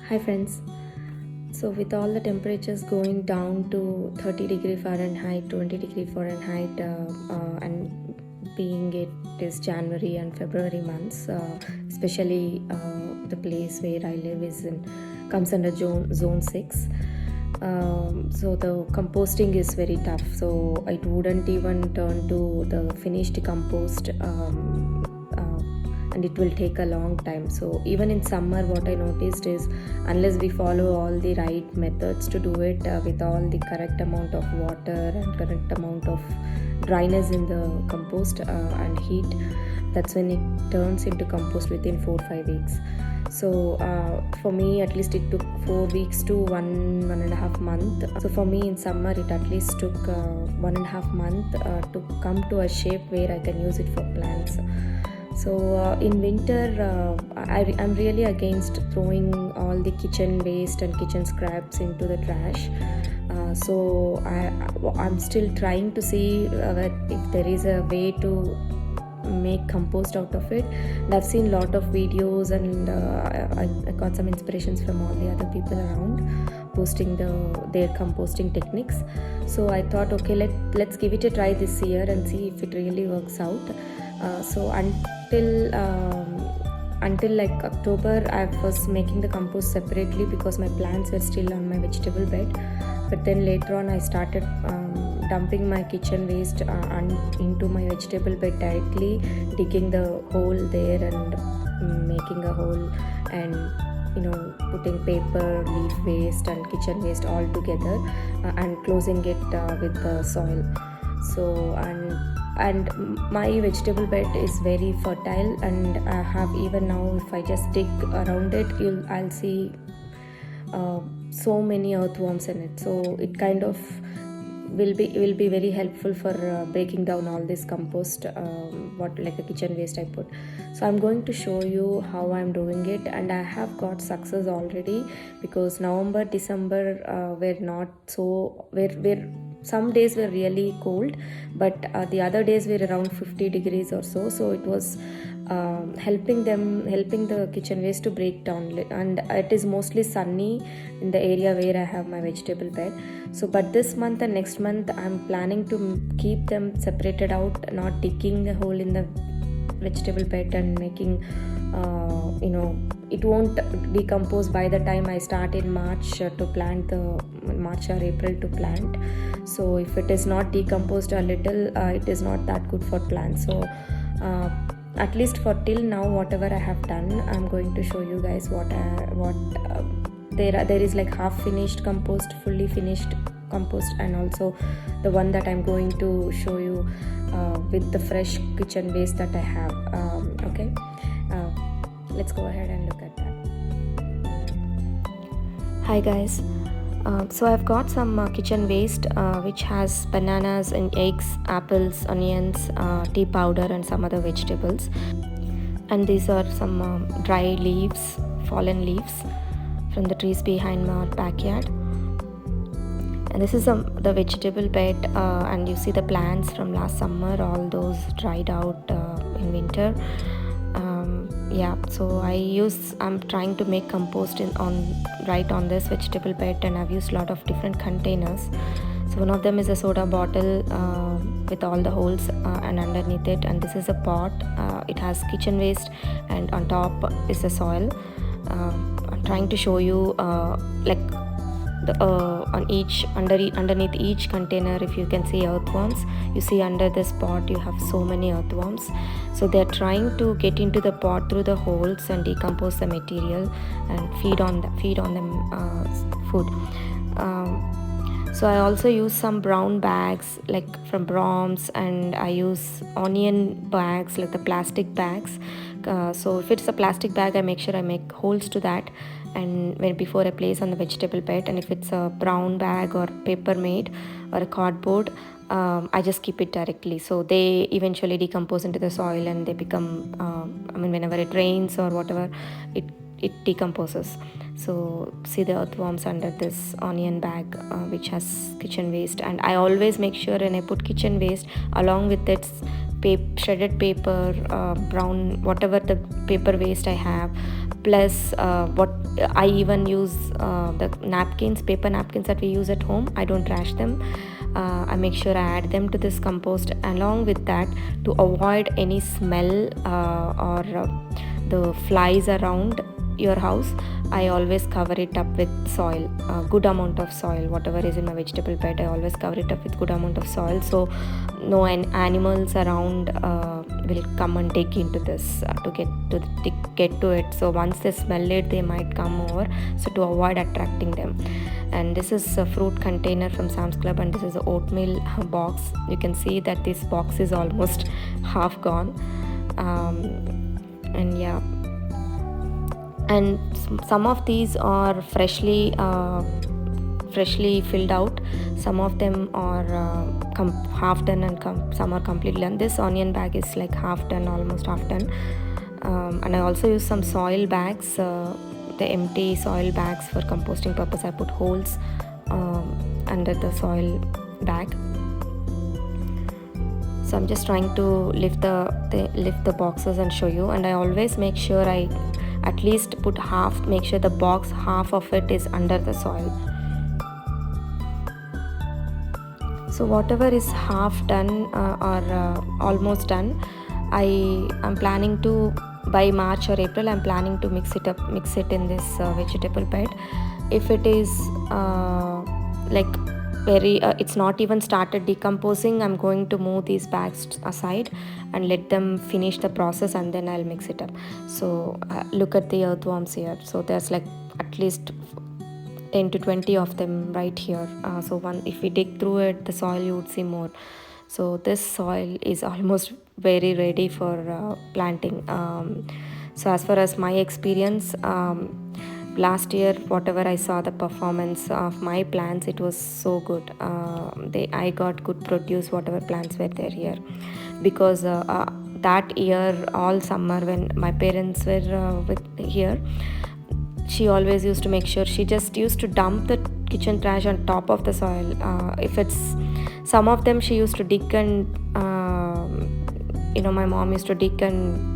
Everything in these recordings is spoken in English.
Hi friends. So with all the temperatures going down to 30 degree Fahrenheit, 20 degree Fahrenheit, and being it is January and February months, especially the place where I live comes under zone 6. So the composting is very tough. So it wouldn't even turn to the finished compost. And it will take a long time. So even in summer, what I noticed is unless we follow all the right methods to do it with all the correct amount of water and correct amount of dryness in the compost and heat, that's when it turns into compost within 4-5 weeks. So for me, at least it took 4 weeks to 1.5 months. So for me in summer, it at least took 1.5 months to come to a shape where I can use it for plants. So in winter, I'm really against throwing all the kitchen waste and kitchen scraps into the trash. So I'm still trying to see if there is a way to make compost out of it. And I've seen a lot of videos, and I got some inspirations from all the other people around posting their composting techniques. So I thought, okay, let's give it a try this year and see if it really works out. So until like October, I was making the compost separately because my plants were still on my vegetable bed. But then later on, I started dumping my kitchen waste into my vegetable bed directly, digging the hole there and making a hole, and putting paper, leaf waste and kitchen waste all together and closing it with the soil. So and my vegetable bed is very fertile, and I have, even now if I just dig around it, I'll see so many earthworms in it. So it kind of will be very helpful for breaking down all this compost, like the kitchen waste I put. So I'm going to show you how I'm doing it, and I have got success already, because November, December were not so were some days were really cold, but the other days were around 50 degrees or so. So it was helping the kitchen waste to break down, and it is mostly sunny in the area where I have my vegetable bed. So but this month and next month, I'm planning to keep them separated out, not digging a hole in the vegetable bed and making it won't decompose by the time I start in March or April to plant. So if it is not decomposed a little, it is not that good for plants. So at least for till now, whatever I have done, I'm going to show you guys there is like half finished compost, fully finished compost, and also the one that I'm going to show you with the fresh kitchen waste that I have. Okay, let's go ahead and look at that. Hi guys. So I've got some kitchen waste which has bananas and eggs, apples, onions, tea powder and some other vegetables. And these are some dry leaves, fallen leaves from the trees behind my backyard. And this is the vegetable bed, and you see the plants from last summer, all those dried out in winter. So I'm trying to make compost on this vegetable bed, and I've used a lot of different containers. So one of them is a soda bottle with all the holes and underneath it, and this is a pot. It has kitchen waste, and on top is the soil. I'm trying to show you underneath each container, if you can see earthworms. You see under this pot you have so many earthworms. So they're trying to get into the pot through the holes and decompose the material and feed on them food. So I also use some brown bags like from Brahms, and I use onion bags, like the plastic bags. So if it's a plastic bag, I make sure I make holes to that, and before I place on the vegetable bed. And if it's a brown bag or paper made or a cardboard, I just keep it directly. So they eventually decompose into the soil, and they become whenever it rains or whatever, it decomposes. So see the earthworms under this onion bag which has kitchen waste. And I always make sure when I put kitchen waste, along with its shredded paper, brown, whatever the paper waste I have, plus what I even use the napkins, paper napkins that we use at home. I don't trash them. I make sure I add them to this compost along with that, to avoid any smell or the flies around your house. I always cover it up with soil, a good amount of soil. Whatever is in my vegetable bed, I always cover it up with good amount of soil, so no animals around will come and dig into this to get to it. So once they smell it, they might come over, so to avoid attracting them. And this is a fruit container from Sam's Club, and this is an oatmeal box. You can see that this box is almost half gone. And yeah, and some of these are freshly filled out. Some of them are half done, and some are completely done. This onion bag is like half done, almost half done. And I also use some soil bags, the empty soil bags for composting purpose. I put holes under the soil bag. So I'm just trying to lift the boxes and show you. And I always make sure I at least put half, make sure the box, half of it is under the soil. So whatever is half done or almost done, I am planning to, by March or April, I'm planning to mix it in this vegetable bed. If it is like very it's not even started decomposing, I'm going to move these bags aside and let them finish the process, and then I'll mix it up. So look at the earthworms here. So there's like at least 10 to 20 of them right here. So if we dig through it, the soil, you would see more. So this soil is almost very ready for planting. So as far as my experience, last year, whatever I saw the performance of my plants, it was so good. I got good produce, whatever plants were there here, because that year all summer when my parents were here, she always used to make sure, she just used to dump the kitchen trash on top of the soil. If it's some of them, she used to dig and my mom used to dig and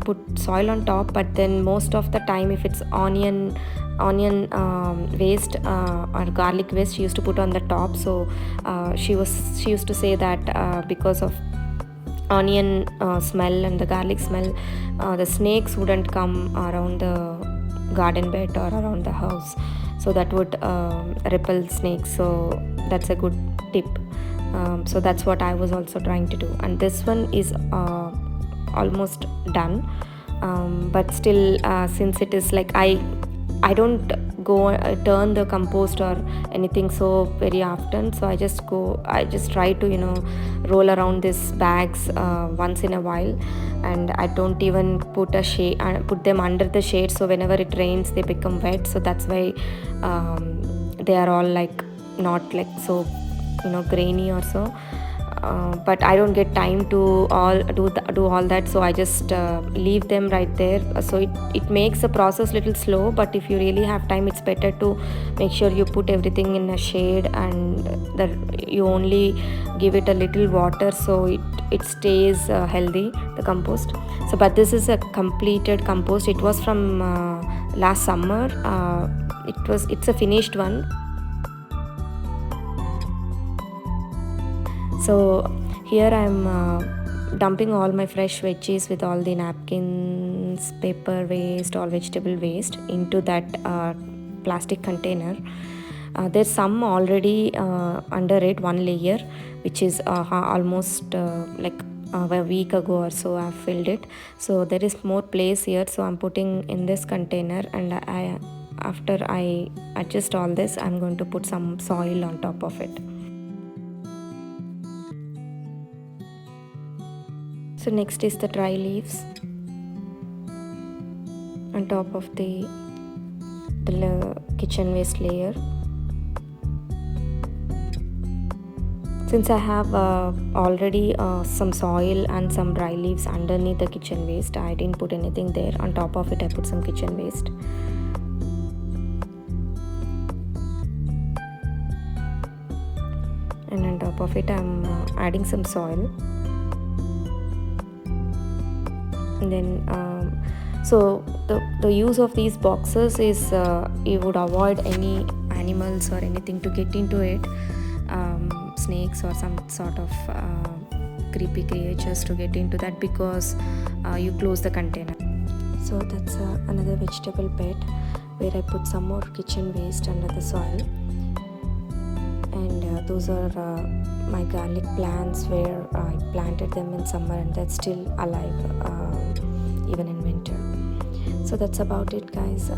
put soil on top, but then most of the time, if it's onion waste or garlic waste, she used to put on the top. So she used to say that because of onion smell and the garlic smell, the snakes wouldn't come around the garden bed or around the house, so that would repel snakes. So that's a good tip. So that's what I was also trying to do. And this one is almost done, but still since it is like I don't go turn the compost or anything so very often, so I just try to roll around these bags once in a while, and I don't even put them under the shade, so whenever it rains they become wet. So that's why they are all like not like so grainy or so. But I don't get time to do all that, so I just leave them right there. So it makes the process little slow, but if you really have time, it's better to make sure you put everything in a shade, and you only give it a little water, so it stays healthy, the compost. So but this is a completed compost. It was from last summer. It's a finished one. So here I'm dumping all my fresh veggies with all the napkins, paper waste, all vegetable waste into that plastic container. There's some already under it, one layer, which is almost like a week ago or so I've filled it. So there is more place here, so I'm putting in this container, and after I adjust all this, I'm going to put some soil on top of it. So next is the dry leaves on top of the kitchen waste layer. Since I have already some soil and some dry leaves underneath the kitchen waste, I didn't put anything there. On top of it, I put some kitchen waste. And on top of it, I'm adding some soil. And then So the use of these boxes is you would avoid any animals or anything to get into it, snakes or some sort of creepy creatures to get into that, because you close the container. So that's another vegetable bed where I put some more kitchen waste under the soil, and those are my garlic plants where I planted them in summer and that's still alive even in winter. So that's about it, guys.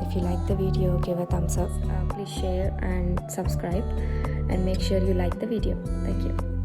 If you like the video, give a thumbs up, please share and subscribe, and make sure you like the video. Thank you.